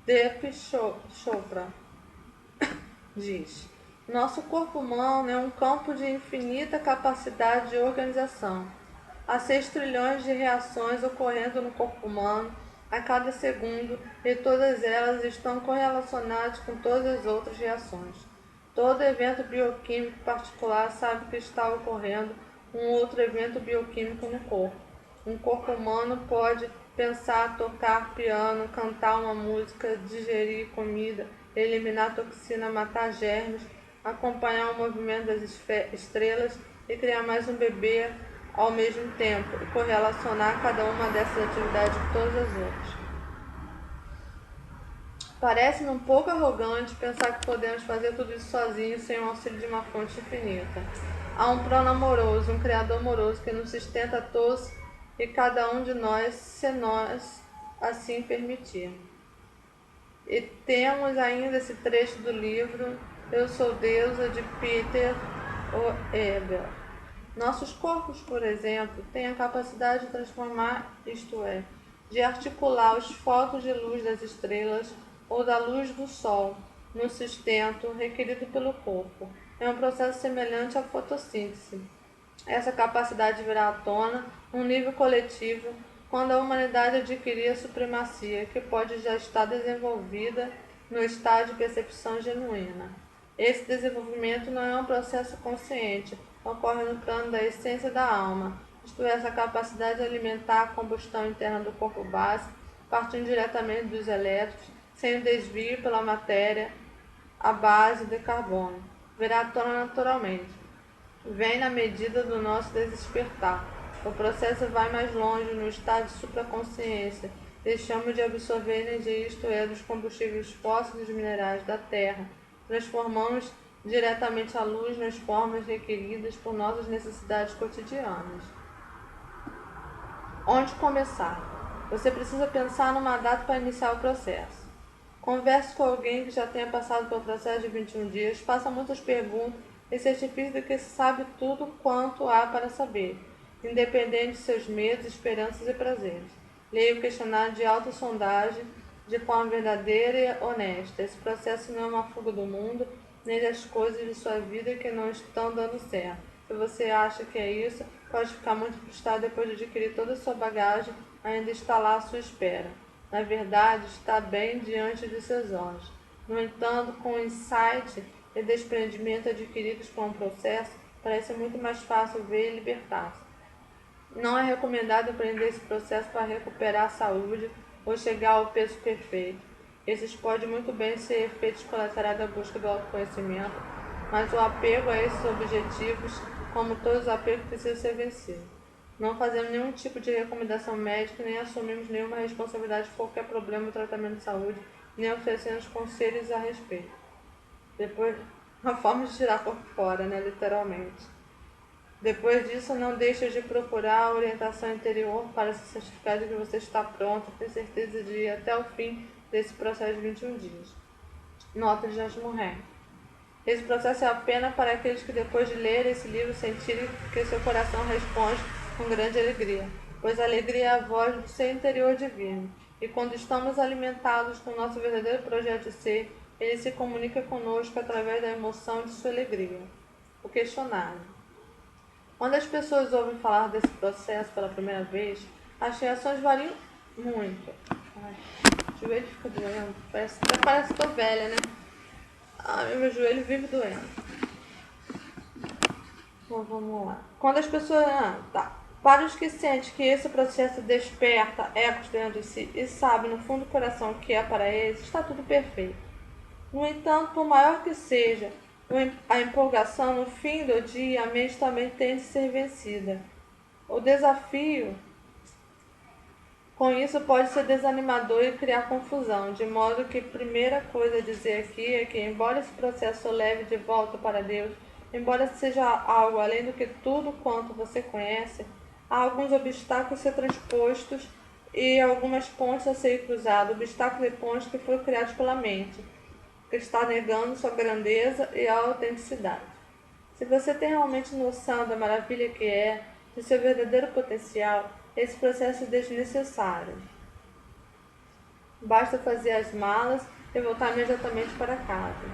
A: Deepak Chopra diz: nosso corpo humano é um campo de infinita capacidade de organização. Há 6 trilhões de reações ocorrendo no corpo humano a cada segundo e todas elas estão correlacionadas com todas as outras reações. Todo evento bioquímico particular sabe que está ocorrendo um outro evento bioquímico no corpo. Um corpo humano pode pensar, tocar piano, cantar uma música, digerir comida, eliminar toxina, matar germes, acompanhar o movimento das estrelas e criar mais um bebê ao mesmo tempo e correlacionar cada uma dessas atividades com todas as outras. Parece-me um pouco arrogante pensar que podemos fazer tudo isso sozinhos sem o auxílio de uma fonte infinita. Há um plano amoroso, um Criador amoroso que nos sustenta a todos e cada um de nós, se nós assim permitirmos. E temos ainda esse trecho do livro Eu Sou Deusa, de Peter Ebel. Nossos corpos, por exemplo, têm a capacidade de transformar, isto é, de articular os focos de luz das estrelas ou da luz do sol no sustento requerido pelo corpo. É um processo semelhante à fotossíntese. Essa capacidade virá à tona, num nível coletivo, quando a humanidade adquirir a supremacia, que pode já estar desenvolvida no estado de percepção genuína. Esse desenvolvimento não é um processo consciente, ocorre no plano da essência da alma, isto é, essa capacidade de alimentar a combustão interna do corpo base, partindo diretamente dos elétrons, sem desvio pela matéria, a base de carbono. Virá à tona naturalmente. Vem na medida do nosso despertar. O processo vai mais longe no estado de supraconsciência. Deixamos de absorver energia, isto é, dos combustíveis fósseis e dos minerais da Terra. Transformamos diretamente a luz nas formas requeridas por nossas necessidades cotidianas. Onde começar? Você precisa pensar numa data para iniciar o processo. Converse com alguém que já tenha passado pelo processo de 21 dias, faça muitas perguntas e certifique de que sabe tudo quanto há para saber, independente de seus medos, esperanças e prazeres. Leia o questionário de autossondagem de forma verdadeira e honesta. Esse processo não é uma fuga do mundo, nem das coisas de sua vida que não estão dando certo. Se você acha que é isso, pode ficar muito frustrado depois de adquirir toda a sua bagagem, ainda está lá à sua espera. Na verdade, está bem diante de seus olhos. No entanto, com o insight e desprendimento adquiridos com o processo, parece muito mais fácil ver e libertar-se. Não é recomendado empreender esse processo para recuperar a saúde ou chegar ao peso perfeito. Esses podem muito bem ser efeitos colaterais da busca do autoconhecimento, mas o apego a esses objetivos, como todos os apegos, precisa ser vencido. Não fazemos nenhum tipo de recomendação médica, nem assumimos nenhuma responsabilidade por qualquer problema ou tratamento de saúde, nem oferecemos conselhos a respeito. Depois, uma forma de tirar por fora, literalmente. Depois disso, não deixe de procurar a orientação interior para se certificar de que você está pronto, ter certeza de ir até o fim desse processo de 21 dias. Nota de Jasmine Morin. Esse processo é apenas para aqueles que, depois de ler esse livro, sentirem que seu coração responde com grande alegria, pois a alegria é a voz do ser interior divino, e quando estamos alimentados com o nosso verdadeiro projeto de ser, ele se comunica conosco através da emoção de sua alegria. O questionário. Quando as pessoas ouvem falar desse processo pela primeira vez, as reações variam muito. Ai, o joelho fica doendo, parece que estou velha, né? Meu joelho vive doendo. Bom, vamos lá. Quando as pessoas... Para os que sentem que esse processo desperta ecos dentro de si e sabem no fundo do coração que é para eles, está tudo perfeito. No entanto, por maior que seja A empolgação no fim do dia, a mente também tem de ser vencida. O desafio com isso pode ser desanimador e criar confusão, de modo que a primeira coisa a dizer aqui é que, embora esse processo leve de volta para Deus, embora seja algo além do que tudo quanto você conhece, há alguns obstáculos a ser transpostos e algumas pontes a ser cruzadas, obstáculos e pontes que foram criados pela mente, que está negando sua grandeza e a autenticidade. Se você tem realmente noção da maravilha que é, de seu verdadeiro potencial, esse processo é desnecessário. Basta fazer as malas e voltar imediatamente para casa.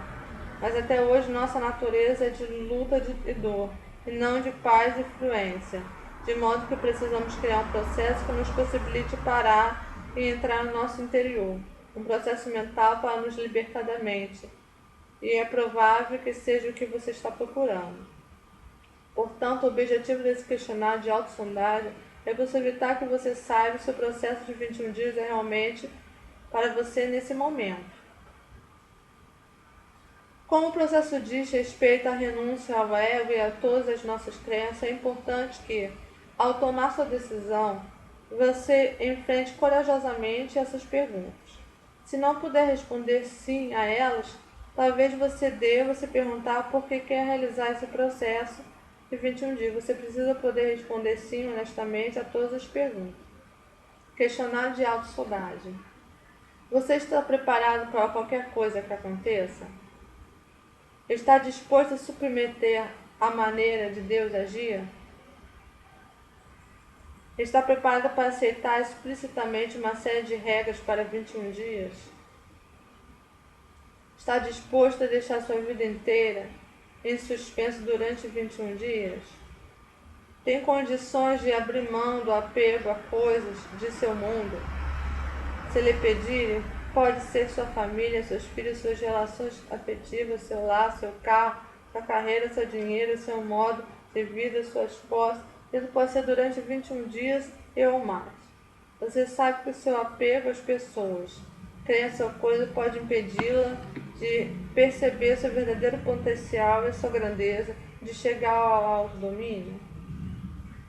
A: Mas até hoje nossa natureza é de luta e dor, e não de paz e fluência, de modo que precisamos criar um processo que nos possibilite parar e entrar no nosso interior, um processo mental para nos libertar da mente, e é provável que seja o que você está procurando. Portanto, o objetivo desse questionário de autossondagem é possibilitar que você saiba se o processo de 21 dias é realmente para você nesse momento. Como o processo diz respeito à renúncia ao ego e a todas as nossas crenças, é importante que, ao tomar sua decisão, você enfrente corajosamente essas perguntas. Se não puder responder sim a elas, talvez você deva se perguntar por que quer realizar esse processo de 21 dias. Você precisa poder responder sim honestamente a todas as perguntas. Questionário de autossondagem. Você está preparado para qualquer coisa que aconteça? Está disposto a submeter à maneira de Deus agir? Está preparado para aceitar explicitamente uma série de regras para 21 dias? Está disposto a deixar sua vida inteira em suspenso durante 21 dias? Tem condições de abrir mão do apego a coisas de seu mundo? Se lhe pedirem, pode ser sua família, seus filhos, suas relações afetivas, seu lar, seu carro, sua carreira, seu dinheiro, seu modo de vida, suas posses. Isso pode ser durante 21 dias e ou mais. Você sabe que o seu apego às pessoas, crença ou coisa pode impedi-la de perceber seu verdadeiro potencial e sua grandeza, de chegar ao autodomínio?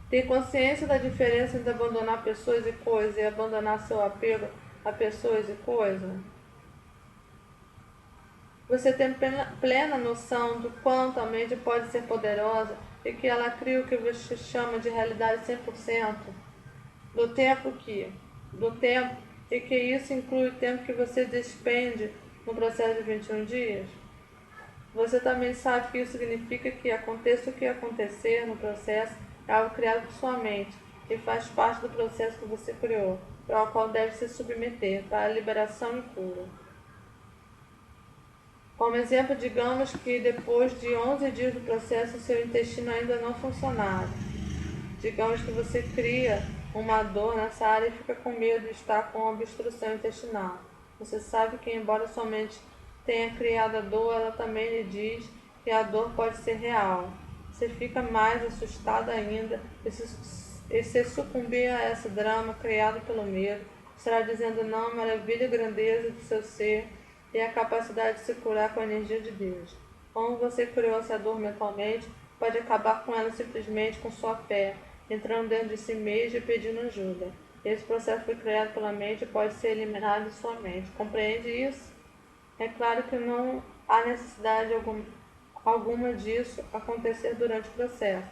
A: Tem consciência da diferença entre abandonar pessoas e coisas e abandonar seu apego a pessoas e coisas? Você tem plena noção do quanto a mente pode ser poderosa e que ela cria o que você chama de realidade 100%? Do tempo e que isso inclui o tempo que você despende no processo de 21 dias? Você também sabe que isso significa que aconteça o que acontecer no processo, é algo criado por sua mente e faz parte do processo que você criou, ao qual deve se submeter para a liberação e cura. Como exemplo, digamos que depois de 11 dias do processo, seu intestino ainda não funcionava. Digamos que você cria uma dor nessa área e fica com medo de estar com obstrução intestinal. Você sabe que, embora sua mente tenha criado a dor, ela também lhe diz que a dor pode ser real. Você fica mais assustado ainda e se sucumbir a esse drama criado pelo medo, estará dizendo não à maravilha e grandeza do seu ser e a capacidade de se curar com a energia de Deus. Como você criou essa dor mentalmente, pode acabar com ela simplesmente com sua fé, entrando dentro de si mesmo e pedindo ajuda. Esse processo foi criado pela mente e pode ser eliminado de sua mente. Compreende isso? É claro que não há necessidade alguma disso acontecer durante o processo,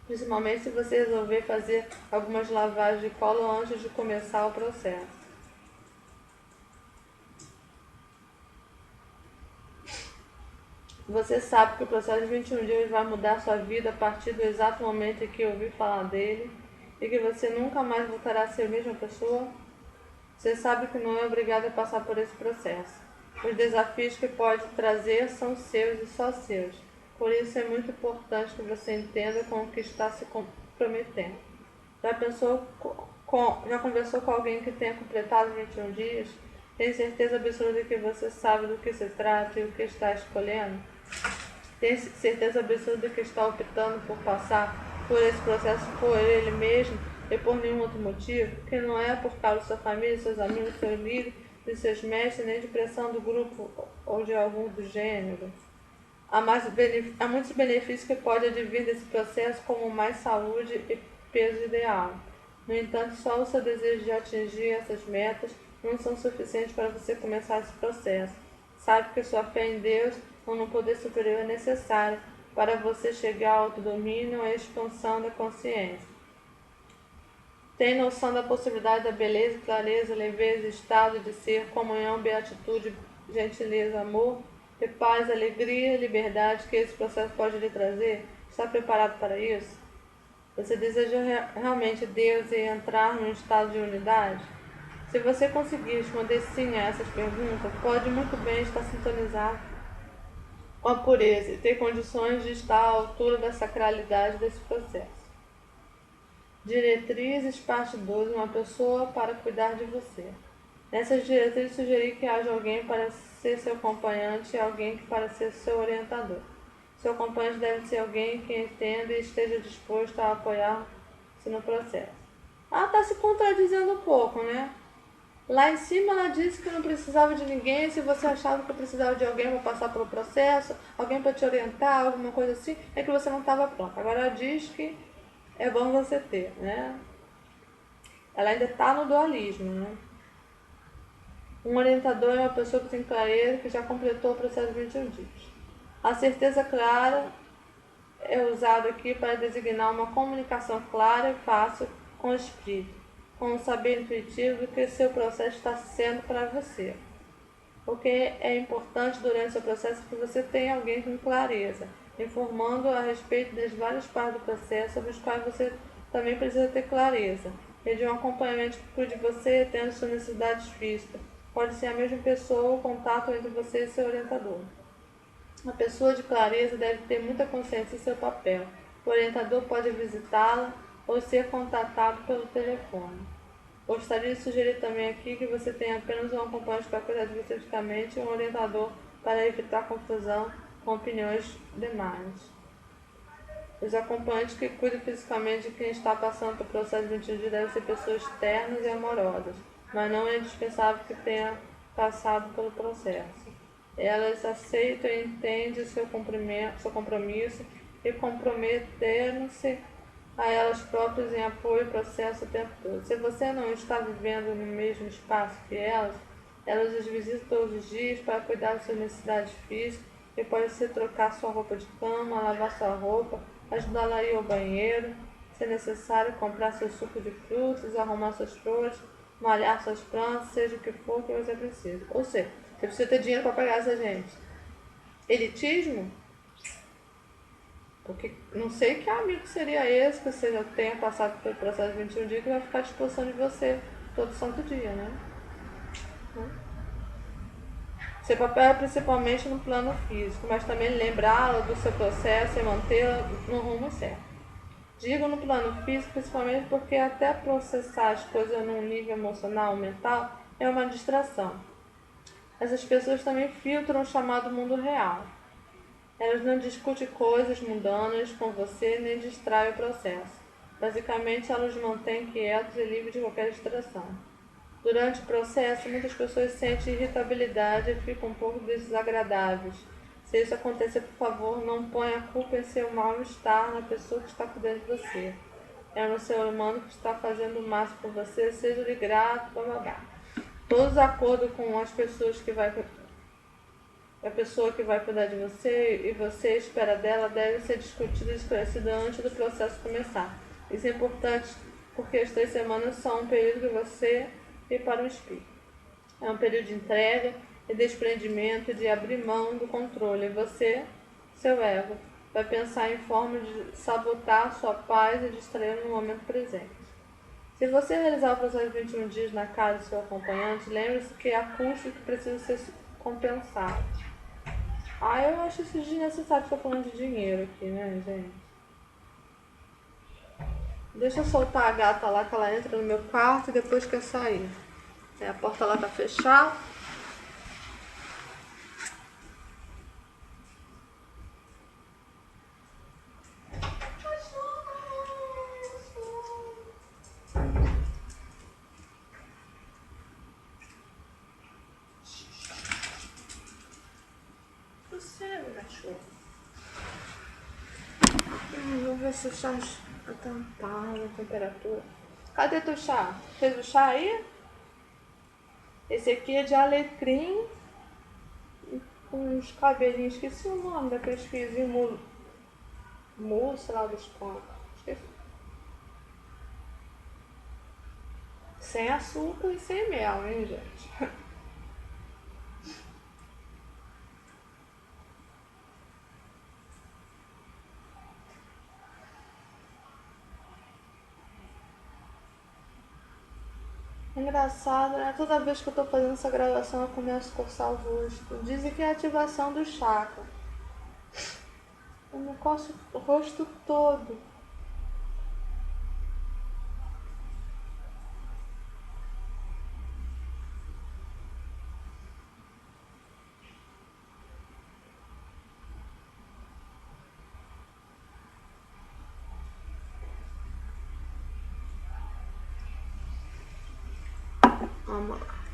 A: principalmente se você resolver fazer algumas lavagens de colo antes de começar o processo. Você sabe que o processo de 21 dias vai mudar sua vida a partir do exato momento em que ouvir falar dele e que você nunca mais voltará a ser a mesma pessoa? Você sabe que não é obrigado a passar por esse processo. Os desafios que pode trazer são seus e só seus. Por isso é muito importante que você entenda com o que está se comprometendo. Já conversou com alguém que tenha completado 21 dias? Tem certeza absoluta que você sabe do que se trata e o que está escolhendo? Tem certeza absoluta que está optando por passar por esse processo por ele mesmo e por nenhum outro motivo, que não é por causa da sua família, seus amigos, seus líderes, de seus mestres, nem de pressão do grupo ou de algum do gênero? Há muitos benefícios que podem advir desse processo, como mais saúde e peso ideal. No entanto, só o seu desejo de atingir essas metas não são suficientes para você começar esse processo. Sabe que sua fé em Deus ou no poder superior é necessária para você chegar ao autodomínio e à expansão da consciência. Tem noção da possibilidade da beleza, clareza, leveza, estado de ser, comunhão, beatitude, gentileza, amor, e paz, alegria e liberdade que esse processo pode lhe trazer? Está preparado para isso? Você deseja realmente Deus e entrar num estado de unidade? Se você conseguir responder sim a essas perguntas, pode muito bem estar sintonizado com a pureza e ter condições de estar à altura da sacralidade desse processo. Diretrizes, parte 12, uma pessoa para cuidar de você. Nessas diretrizes, sugeri que haja alguém para ser seu acompanhante e alguém para ser seu orientador. Seu acompanhante deve ser alguém que entenda e esteja disposto a apoiar-se no processo. Está se contradizendo um pouco, né? Lá em cima ela disse que não precisava de ninguém, se você achava que precisava de alguém para passar pelo processo, alguém para te orientar, alguma coisa assim, é que você não estava pronta. Agora ela diz que é bom você ter, né? Ela ainda está no dualismo, né? Um orientador é uma pessoa que tem clareza, que já completou o processo de 21 dias. A certeza clara é usada aqui para designar uma comunicação clara e fácil com o espírito, com um saber intuitivo do que seu processo está sendo para você. O que é importante durante o seu processo é que você tenha alguém com clareza, informando a respeito das várias partes do processo sobre as quais você também precisa ter clareza, e de um acompanhamento que cuide de você, tendo suas necessidades físicas. Pode ser a mesma pessoa ou contato entre você e seu orientador. A pessoa de clareza deve ter muita consciência em seu papel. O orientador pode visitá-la ou ser contatado pelo telefone. Gostaria de sugerir também aqui que você tenha apenas um acompanhante para cuidar de você fisicamente e um orientador para evitar confusão com opiniões demais. Os acompanhantes que cuidam fisicamente de quem está passando pelo processo de 21 dias devem ser pessoas ternas e amorosas, mas não é indispensável que tenha passado pelo processo. Elas aceitam e entendem seu compromisso e comprometeram-se a elas próprias em apoio ao processo o tempo todo. Se você não está vivendo no mesmo espaço que elas os visitam todos os dias para cuidar das suas necessidades físicas, e pode ser trocar sua roupa de cama, lavar sua roupa, ajudá-la a ir ao banheiro, se necessário, comprar seu suco de frutas, arrumar suas flores, malhar suas plantas, seja o que for que você precisa. Ou seja, você precisa ter dinheiro para pagar essa gente. Elitismo? Porque não sei que amigo seria esse que você já tenha passado pelo processo de 21 dias que vai ficar à disposição de você todo santo dia, né? Seu papel é principalmente no plano físico, mas também lembrá-la do seu processo e mantê-la no rumo certo. Digo no plano físico principalmente porque até processar as coisas num nível emocional ou mental é uma distração. Essas pessoas também filtram o chamado mundo real. Elas não discutem coisas mundanas com você nem distraem o processo. Basicamente, elas os mantêm quietos e livres de qualquer distração. Durante o processo, muitas pessoas sentem irritabilidade e ficam um pouco desagradáveis. Se isso acontecer, por favor, não ponha a culpa em seu mal-estar na pessoa que está cuidando de você. É no ser humano que está fazendo o máximo por você, seja-lhe grato, blá. Todos de acordo com as pessoas que vai a pessoa que vai cuidar de você e você espera dela deve ser discutida e esclarecida antes do processo começar. Isso é importante porque as 3 semanas são um período que você e para o espírito. É um período de entrega e desprendimento e de abrir mão do controle. E você, seu ego, vai pensar em forma de sabotar sua paz e distrair no momento presente. Se você realizar o processo de 21 dias na casa do seu acompanhante, lembre-se que há custos que precisam ser compensados. Eu acho isso desnecessário ficar falando de dinheiro aqui, né, gente? Deixa eu soltar a gata lá, que ela entra no meu quarto e depois quer sair. A porta lá tá fechada. Você, meu cachorro. se o chá tampado, a temperatura. Cadê teu chá? Fez o chá aí? Esse aqui é de alecrim com uns cabelinhos. Esqueci o nome daqueles fiozinhos sei lá dos quantos. Esqueci. Sem açúcar e sem mel, hein, gente? Engraçado, né? Toda vez que eu tô fazendo essa gravação eu começo a coçar o rosto. Dizem que é a ativação do chakra. Eu me coço o rosto todo.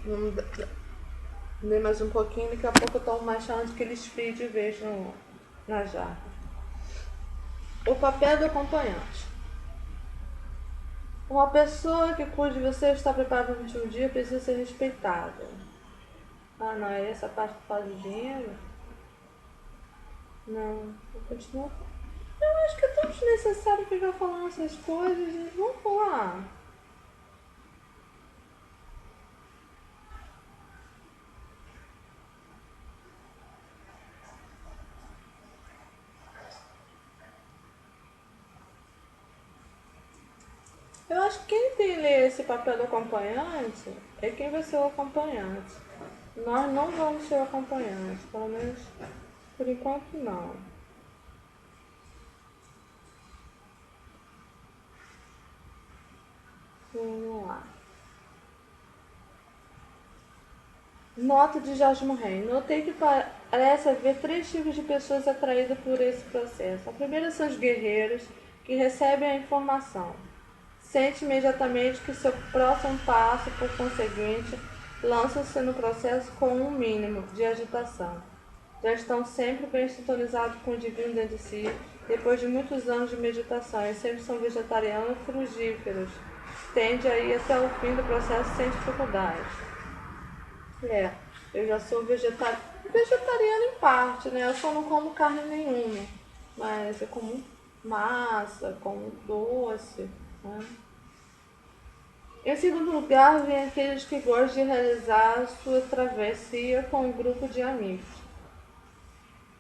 A: Vamos ver mais um pouquinho, daqui a pouco eu tomo mais chá antes que ele esfrie de vez na jarra. O papel do acompanhante. Uma pessoa que cuide de você está preparada para o dia precisa ser respeitada. Ah, não, é essa parte que faz o dinheiro? Não, eu continuo. Eu acho que é tão desnecessário ficar falando essas coisas, gente. Vamos falar. Eu acho que quem tem que ler esse papel do acompanhante é quem vai ser o acompanhante. Nós não vamos ser acompanhantes, pelo menos por enquanto não. Vamos lá. Nota de Jorge Morren. Notei que parece haver 3 tipos de pessoas atraídas por esse processo. A primeira são os guerreiros, que recebem a informação. Sente imediatamente que seu próximo passo, por conseguinte, lançam-se no processo com um mínimo de agitação. Já estão sempre bem sintonizados com o divino dentro de si, depois de muitos anos de meditação, e sempre são vegetarianos frugíferos. Tende a ir até o fim do processo sem dificuldades. Eu já sou vegetariana em parte, né? Eu só não como carne nenhuma, mas eu como massa, como doce, né? Em segundo lugar, vem aqueles que gostam de realizar sua travessia com um grupo de amigos.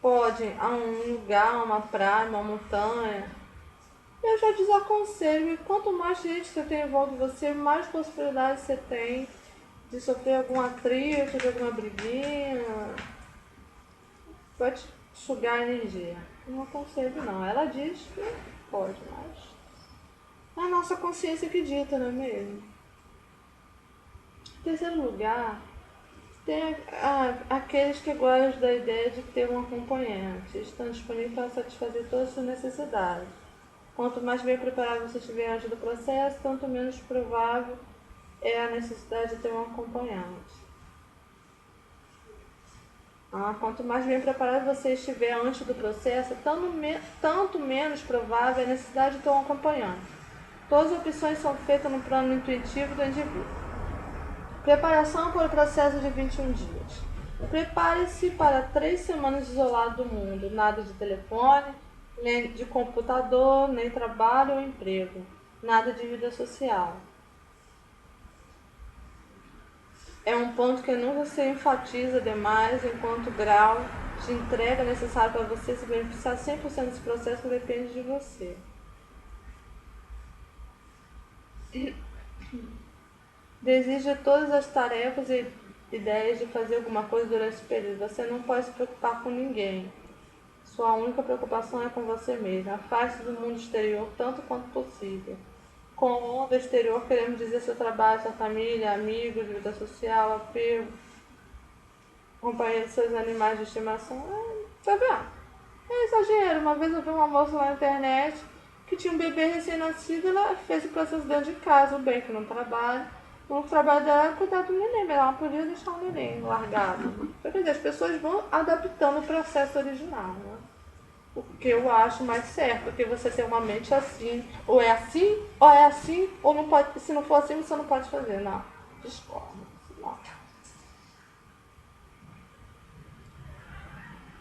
A: Podem a um lugar, uma praia, uma montanha. Eu já desaconselho, e quanto mais gente você tem em volta de você, mais possibilidades você tem de sofrer algum atrito, de alguma briguinha. Pode sugar a energia. Não aconselho não. Ela diz que pode, mas é a nossa consciência que dita, não é mesmo? Em terceiro lugar, tem aqueles que gostam da ideia de ter um acompanhante. Estão disponíveis para satisfazer todas as suas necessidades. Quanto mais bem preparado você estiver antes do processo, tanto menos provável é a necessidade de ter um acompanhante. Quanto mais bem preparado você estiver antes do processo, tanto menos provável é a necessidade de ter um acompanhante. Todas as opções são feitas no plano intuitivo do indivíduo. Preparação para o processo de 21 dias. Prepare-se para 3 semanas isolado do mundo. Nada de telefone, nem de computador, nem trabalho ou emprego. Nada de vida social. É um ponto que nunca se enfatiza demais, enquanto grau de entrega necessário para você se beneficiar 100% desse processo depende de você. Desiste de todas as tarefas e ideias de fazer alguma coisa durante esse período. Você não pode se preocupar com ninguém. Sua única preocupação é com você mesmo. Afaste do mundo exterior tanto quanto possível. Com o mundo exterior queremos dizer seu trabalho, sua família, amigos, vida social, apego, companhia de seus animais de estimação. Tá vendo? É exagero. Uma vez eu vi uma moça lá na internet que tinha um bebê recém-nascido, ela fez o processo dentro de casa, o bem que não trabalha. O trabalho dela era cuidar do neném, mas ela não podia deixar o neném largado. Quer dizer, as pessoas vão adaptando o processo original, né? o que eu acho mais certo, porque você tem uma mente assim, ou é assim, ou é assim, ou não pode, se não for assim, você não pode fazer. Não, discordo. Não.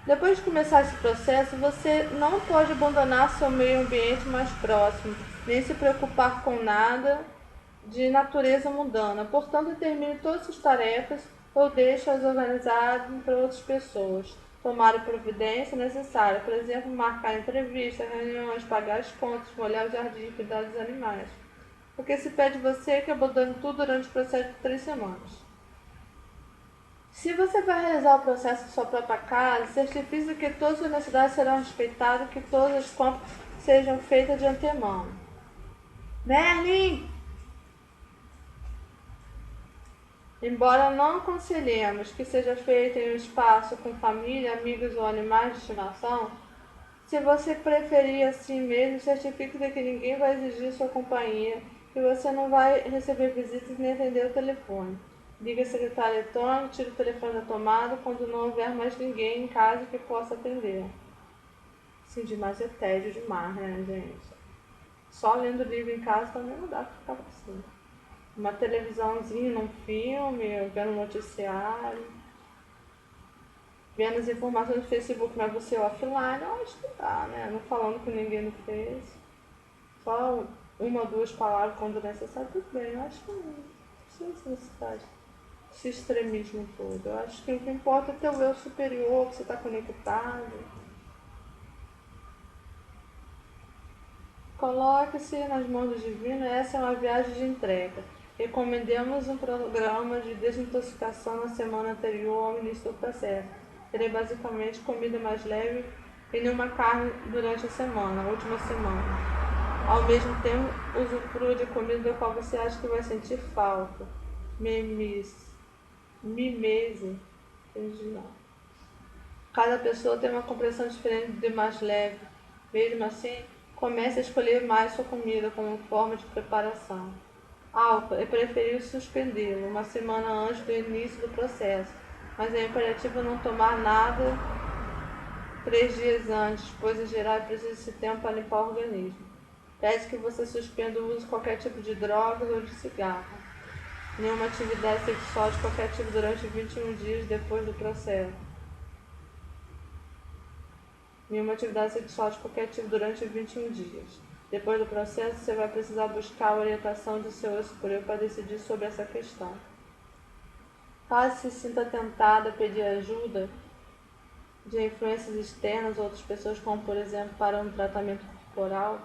A: Depois de começar esse processo, você não pode abandonar seu meio ambiente mais próximo, nem se preocupar com nada de natureza mundana. Portanto, termine todas as tarefas ou deixe-as organizadas para outras pessoas. Tomar a providência necessária, por exemplo, marcar entrevistas, reuniões, pagar as contas, molhar o jardim, cuidar dos animais. O que se pede você é que abandone tudo durante o processo de 3 semanas. Se você vai realizar o processo em sua própria casa, certifique que todas as necessidades serão respeitadas e que todas as compras sejam feitas de antemão. Merlin! Embora não aconselhemos que seja feito em um espaço com família, amigos ou animais de estimação, se você preferir assim mesmo, certifique de que ninguém vai exigir sua companhia, que você não vai receber visitas nem atender o telefone. Ligue a secretária eletrônica, tire o telefone da tomada quando não houver mais ninguém em casa que possa atender. Sim, demais é tédio demais, né, gente? Só lendo livro em casa também não dá pra ficar assim. Uma televisãozinha num filme, vendo noticiário, vendo as informações do Facebook, mas você offline, eu acho que dá, né? Não falando com ninguém no Face. Só uma ou duas palavras quando necessário, tudo bem. Eu acho que não precisa essa necessidade. Esse extremismo todo. Eu acho que o que importa é ter o eu superior, que você está conectado. Coloque-se nas mãos do divino, essa é uma viagem de entrega. Recomendemos um programa de desintoxicação na semana anterior ao início do processo. Terei basicamente comida mais leve e nenhuma carne durante a semana, a última semana. Ao mesmo tempo, usufrua de comida da qual você acha que vai sentir falta. Mimese. Não. Cada pessoa tem uma compreensão diferente de mais leve. Mesmo assim, comece a escolher mais sua comida como forma de preparação. Álcool é preferível suspendê-lo uma semana antes do início do processo, mas é imperativo não tomar nada 3 dias antes, pois em geral precisa desse tempo para limpar o organismo. Pede que você suspenda o uso de qualquer tipo de drogas ou de cigarro. Nenhuma atividade sexual de qualquer tipo durante 21 dias depois do processo. Nenhuma atividade sexual de qualquer tipo durante 21 dias. Depois do processo, você vai precisar buscar a orientação de seu eu superior para decidir sobre essa questão. Caso se sinta tentado a pedir ajuda de influências externas ou outras pessoas, como por exemplo para um tratamento corporal,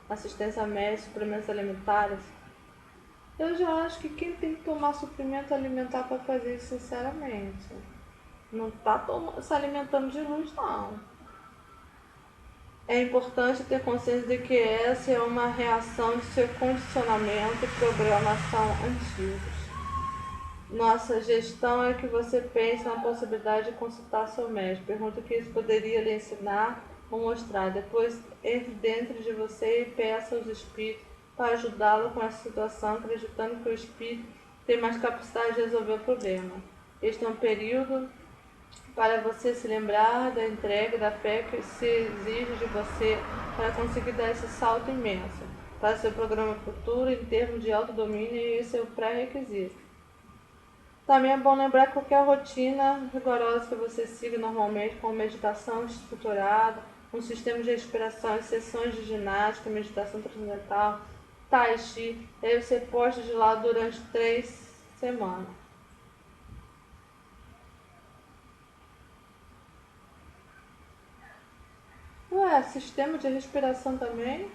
A: assistência médica, suplementos alimentares, eu já acho que quem tem que tomar suplemento alimentar para fazer isso, sinceramente, não está se alimentando de luz, não. É importante ter consciência de que essa é uma reação de seu condicionamento e programação antigos. Nossa gestão é que você pense na possibilidade de consultar seu médico. Pergunta o que isso poderia lhe ensinar ou mostrar. Depois, entre dentro de você e peça aos espíritos para ajudá-lo com essa situação, acreditando que o espírito tem mais capacidade de resolver o problema. Este é um período para você se lembrar da entrega, da fé que se exige de você para conseguir dar esse salto imenso para seu programa futuro em termos de autodomínio, e esse é o pré-requisito. Também é bom lembrar que qualquer rotina rigorosa que você siga normalmente, como meditação estruturada, um sistema de respiração, sessões de ginástica, meditação transcendental, tai chi, deve ser posto de lado durante 3 semanas. Ué, sistema de respiração também?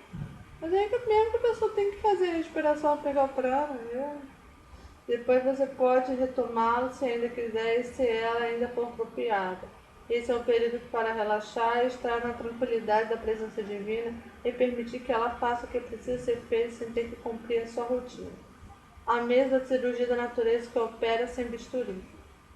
A: Mas é que mesmo que a pessoa tem que fazer a respiração para pegar o prana, viu? Depois você pode retomá-lo se ainda quiser e se ela ainda for apropriada. Esse é um período para relaxar e estar na tranquilidade da presença divina e permitir que ela faça o que precisa ser feito sem ter que cumprir a sua rotina. A mesa da cirurgia da natureza que opera sem bisturi.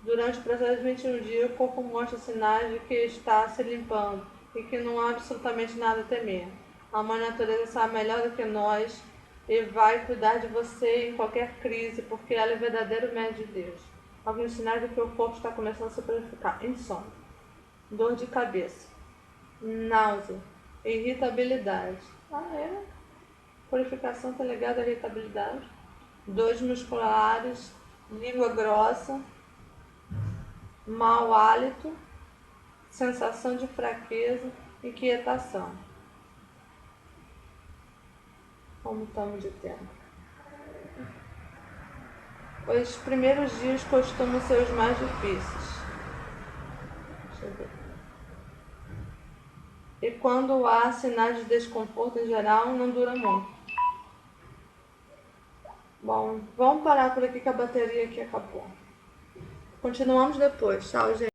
A: Durante o processo de 21 dias, o corpo mostra sinais de que está se limpando e que não há absolutamente nada a temer. A mãe natureza sabe melhor do que nós e vai cuidar de você em qualquer crise, porque ela é o verdadeiro médico de Deus. Alguns sinais de que o corpo está começando a se purificar. Insônia, dor de cabeça, náusea, irritabilidade. Purificação está ligada à irritabilidade. Dores musculares, língua grossa, mau hálito, sensação de fraqueza, inquietação. Como estamos de tempo? Os primeiros dias costumam ser os mais difíceis. Deixa eu ver. E quando há sinais de desconforto em geral, não dura muito. Bom, vamos parar por aqui que a bateria aqui acabou. Continuamos depois. Tchau, gente.